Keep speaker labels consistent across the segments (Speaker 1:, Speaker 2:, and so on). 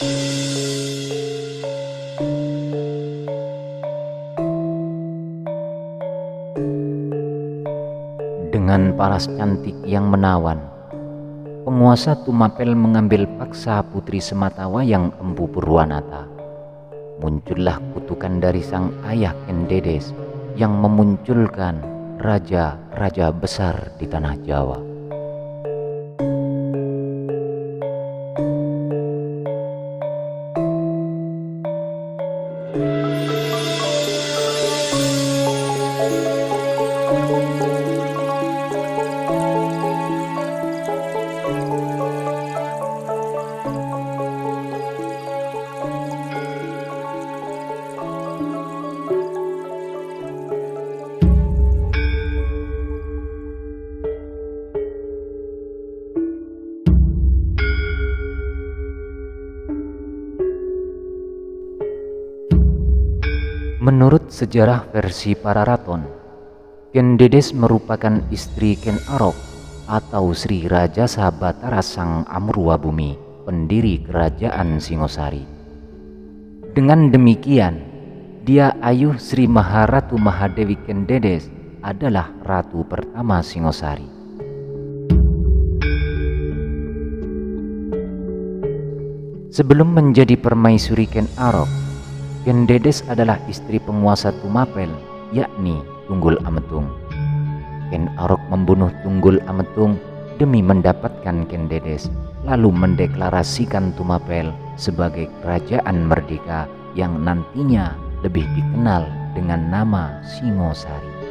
Speaker 1: Dengan paras cantik yang menawan, penguasa Tumapel mengambil paksa putri sematawayang Empu Purwanata. Muncullah kutukan dari sang ayah Kendedes yang memunculkan raja-raja besar di tanah Jawa. Menurut sejarah versi Pararaton, Kendedes merupakan istri Ken Arok atau Sri Raja Sahabatara Sang Amurwabumi, pendiri kerajaan Singosari. Dengan demikian, dia ayuh Sri Maharatu Mahadewi Kendedes adalah ratu pertama Singosari. Sebelum menjadi permaisuri Ken Arok, Kendedes adalah istri penguasa Tumapel, yakni Tunggul Ametung. Ken Arok membunuh Tunggul Ametung demi mendapatkan Kendedes, lalu mendeklarasikan Tumapel sebagai kerajaan merdeka yang nantinya lebih dikenal dengan nama Singosari.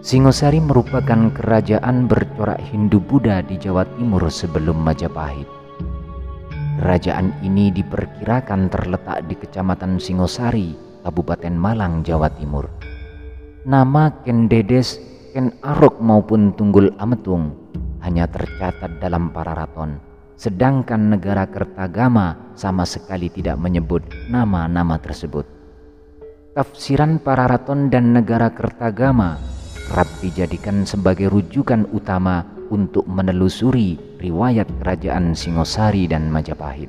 Speaker 1: Singosari merupakan kerajaan bercorak Hindu-Buddha di Jawa Timur sebelum Majapahit. Kerajaan ini diperkirakan terletak di Kecamatan Singosari, Kabupaten Malang, Jawa Timur. Nama Kendedes, Ken Arok maupun Tunggul Ametung hanya tercatat dalam Pararaton, sedangkan negara Kertagama sama sekali tidak menyebut nama-nama tersebut. Tafsiran Pararaton dan negara Kertagama kerap dijadikan sebagai rujukan utama untuk menelusuri riwayat kerajaan Singosari dan Majapahit.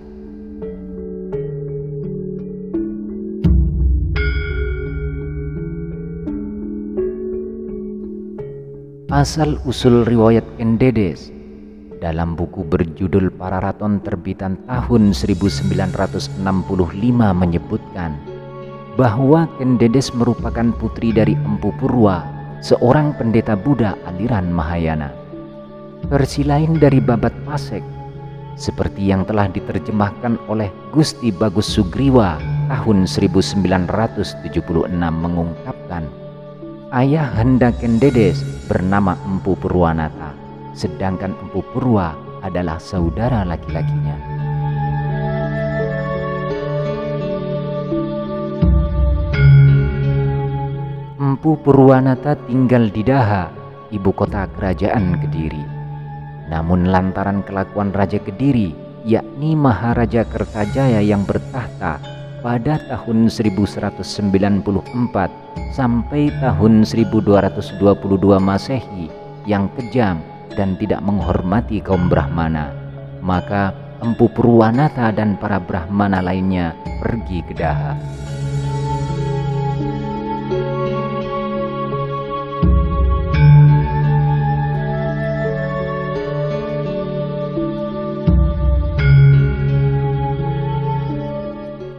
Speaker 1: Asal-usul riwayat Kendedes dalam buku berjudul Pararaton terbitan tahun 1965 menyebutkan bahwa Kendedes merupakan putri dari Empu Purwa, seorang pendeta Buddha aliran Mahayana. Versi lain dari Babat Pasek, seperti yang telah diterjemahkan oleh Gusti Bagus Sugriwa tahun 1976 mengungkapkan, ayah handa Kendedes bernama Empu Purwanata, sedangkan Empu Purwa adalah saudara laki-lakinya. Empu Purwanata tinggal di Daha, ibu kota kerajaan Kediri. Namun lantaran kelakuan Raja Kediri, yakni Maharaja Kertajaya yang bertahta pada tahun 1194 sampai tahun 1222 Masehi yang kejam dan tidak menghormati kaum Brahmana, maka Empu Purwanata dan para Brahmana lainnya pergi ke Daha.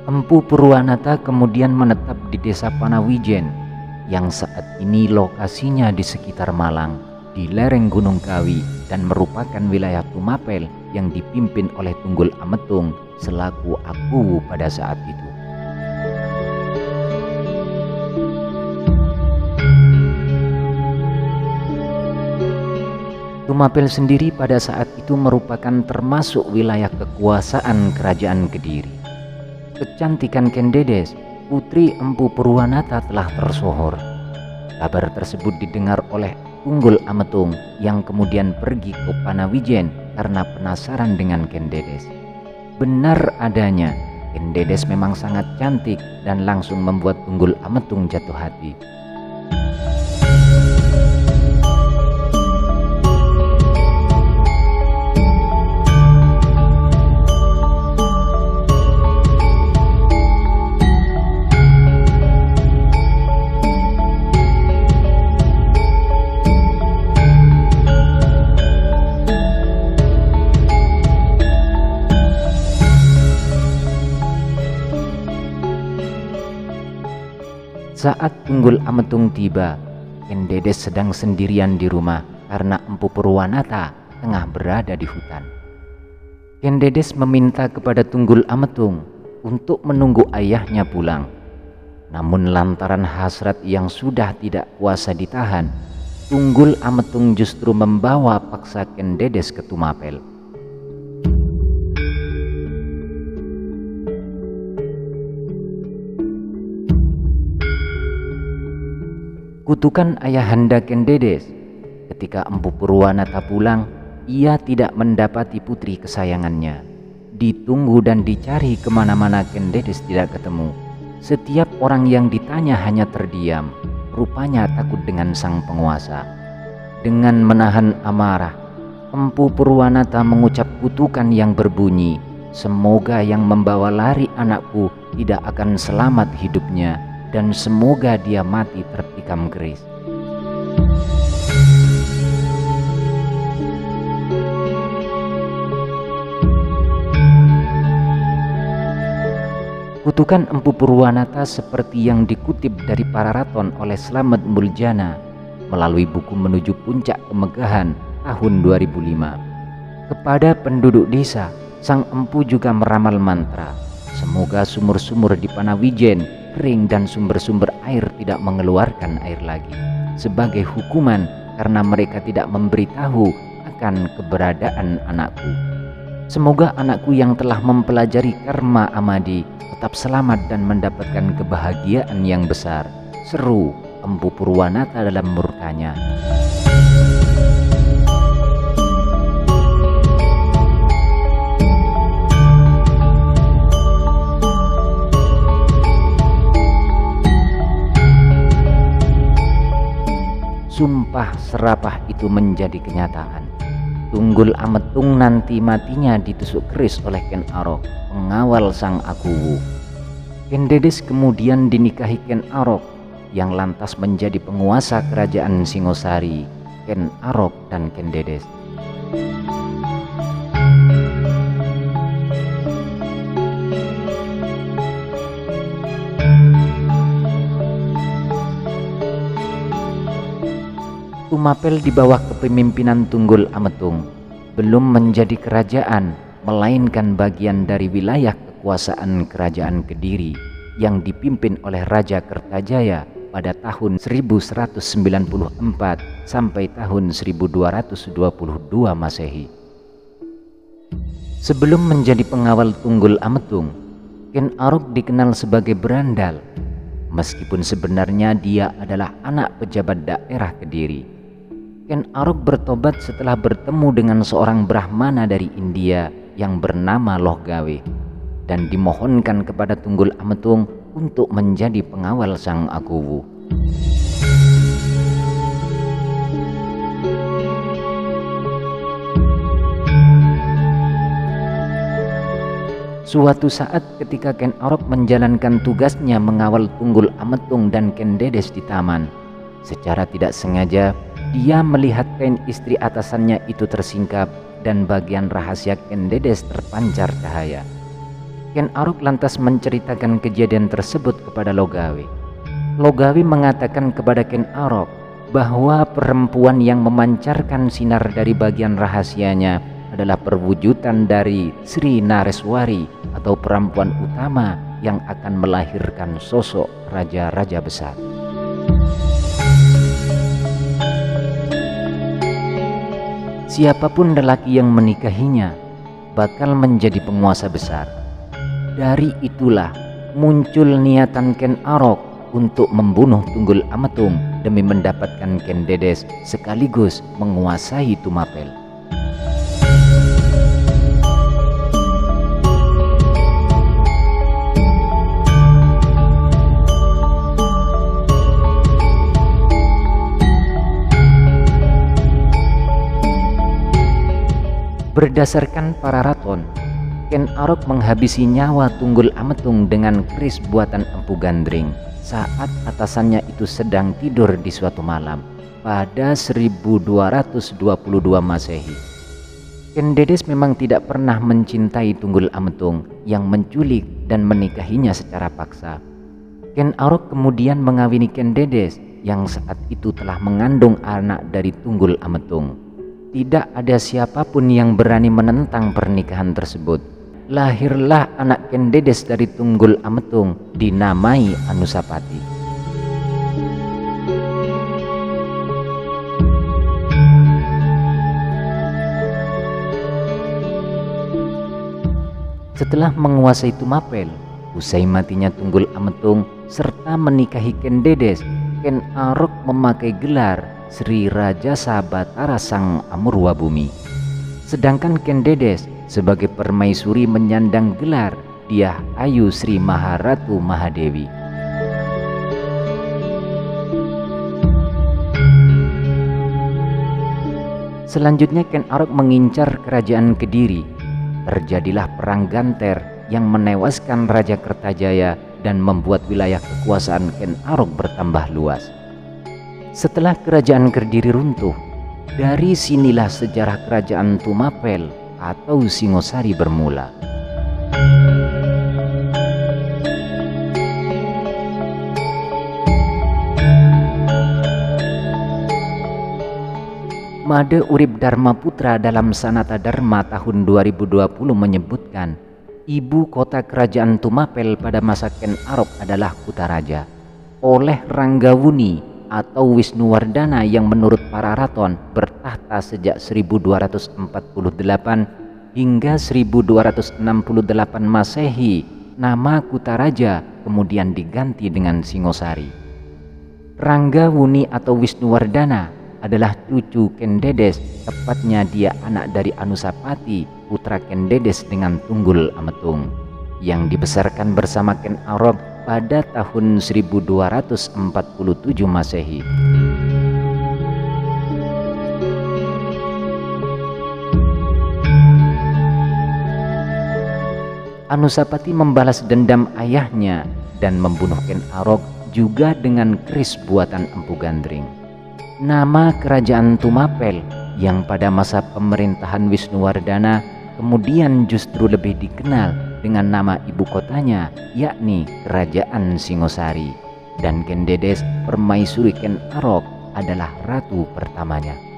Speaker 1: Empu Purwanata kemudian menetap di desa Panawijen yang saat ini lokasinya di sekitar Malang, di lereng Gunung Kawi, dan merupakan wilayah Tumapel yang dipimpin oleh Tunggul Ametung selaku Akuwu pada saat itu. Tumapel sendiri pada saat itu merupakan termasuk wilayah kekuasaan kerajaan Kediri. Kecantikan Kendedes, putri Empu Purwanata, telah tersohor. Kabar tersebut didengar oleh Tunggul Ametung yang kemudian pergi ke Panawijen karena penasaran dengan Kendedes. Benar adanya, Ken Dedes memang sangat cantik dan langsung membuat Tunggul Ametung jatuh hati. Saat Tunggul Ametung tiba, Ken Dedes sedang sendirian di rumah karena Empu Purwanata tengah berada di hutan. Ken Dedes meminta kepada Tunggul Ametung untuk menunggu ayahnya pulang. Namun lantaran hasrat yang sudah tidak kuasa ditahan, Tunggul Ametung justru membawa paksa Ken Dedes ke Tumapel. Kutukan ayahanda Ken Dedes, ketika Empu Purwanata pulang, ia tidak mendapati putri kesayangannya. Ditunggu dan dicari kemana-mana Ken Dedes tidak ketemu. Setiap orang yang ditanya hanya terdiam, rupanya takut dengan sang penguasa. Dengan menahan amarah, Empu Purwanata mengucap kutukan yang berbunyi, "Semoga yang membawa lari anakku tidak akan selamat hidupnya, dan semoga dia mati tertikam keris." Kutukan Empu Purwanata seperti yang dikutip dari Pararaton oleh Slamet Muljana melalui buku Menuju Puncak Kemegahan tahun 2005. Kepada penduduk desa, sang empu juga meramal mantra, "Semoga sumur-sumur di Panawijen kering dan sumber-sumber air tidak mengeluarkan air lagi, sebagai hukuman karena mereka tidak memberitahu akan keberadaan anakku. Semoga anakku yang telah mempelajari karma amadi tetap selamat dan mendapatkan kebahagiaan yang besar," seru Empu Purwanata dalam murkanya. Sumpah serapah itu menjadi kenyataan. Tunggul Ametung nanti matinya ditusuk keris oleh Ken Arok, pengawal sang Akuwu. Ken Dedes kemudian dinikahi Ken Arok yang lantas menjadi penguasa kerajaan Singosari. Ken Arok dan Ken Dedes. Tumapel di bawah kepemimpinan Tunggul Ametung belum menjadi kerajaan, melainkan bagian dari wilayah kekuasaan Kerajaan Kediri yang dipimpin oleh Raja Kertajaya pada tahun 1194 sampai tahun 1222 Masehi. Sebelum menjadi pengawal Tunggul Ametung, Ken Arok dikenal sebagai berandal, meskipun sebenarnya dia adalah anak pejabat daerah Kediri. Ken Arok bertobat setelah bertemu dengan seorang Brahmana dari India yang bernama Lohgawe dan dimohonkan kepada Tunggul Ametung untuk menjadi pengawal sang Akuwu. Suatu saat ketika Ken Arok menjalankan tugasnya mengawal Tunggul Ametung dan Ken Dedes di taman, secara tidak sengaja dia melihat kain istri atasannya itu tersingkap dan bagian rahasia Ken Dedes terpancar cahaya. Ken Arok lantas menceritakan kejadian tersebut kepada Lohgawe. Lohgawe mengatakan kepada Ken Arok bahwa perempuan yang memancarkan sinar dari bagian rahasianya adalah perwujudan dari Sri Nareswari atau perempuan utama yang akan melahirkan sosok raja-raja besar. Siapapun lelaki yang menikahinya bakal menjadi penguasa besar. Dari itulah muncul niatan Ken Arok untuk membunuh Tunggul Ametung demi mendapatkan Ken Dedes sekaligus menguasai Tumapel. Berdasarkan Pararaton, Ken Arok menghabisi nyawa Tunggul Ametung dengan keris buatan Empu Gandring saat atasannya itu sedang tidur di suatu malam pada 1222 Masehi. Ken Dedes memang tidak pernah mencintai Tunggul Ametung yang menculik dan menikahinya secara paksa. Ken Arok kemudian mengawini Ken Dedes yang saat itu telah mengandung anak dari Tunggul Ametung. Tidak ada siapapun yang berani menentang pernikahan tersebut. Lahirlah anak Ken Dedes dari Tunggul Ametung dinamai Anusapati. Setelah menguasai Tumapel, usai matinya Tunggul Ametung serta menikahi Ken Dedes, Ken Arok memakai gelar Sri Raja Sabatara Sang Amurwabumi. Sedangkan Ken Dedes sebagai permaisuri menyandang gelar Dyah Ayu Sri Maharatu Mahadewi. Selanjutnya Ken Arok mengincar kerajaan Kediri. Terjadilah perang Ganter yang menewaskan Raja Kertajaya dan membuat wilayah kekuasaan Ken Arok bertambah luas. Setelah kerajaan Kediri runtuh, dari sinilah sejarah kerajaan Tumapel atau Singosari bermula. Made Urip Dharma Putra dalam Sanata Dharma tahun 2020 menyebutkan ibu kota kerajaan Tumapel pada masa Ken Arok adalah Kutaraja. Oleh Ranggawuni atau Wisnuwardana yang menurut Pararaton bertahta sejak 1248 hingga 1268 Masehi, nama Kutaraja kemudian diganti dengan Singosari. Ranggawuni atau Wisnuwardana adalah cucu Ken Dedes, tepatnya dia anak dari Anusapati, putra Ken Dedes dengan Tunggul Ametung, yang dibesarkan bersama Ken Arok pada tahun 1247 Masehi. Anusapati membalas dendam ayahnya dan membunuh Ken Arok juga dengan keris buatan Empu Gandring. Nama kerajaan Tumapel yang pada masa pemerintahan Wisnuwardana kemudian justru lebih dikenal dengan nama ibu kotanya, yakni Kerajaan Singosari, dan Ken Dedes permaisuri Ken Arok adalah ratu pertamanya.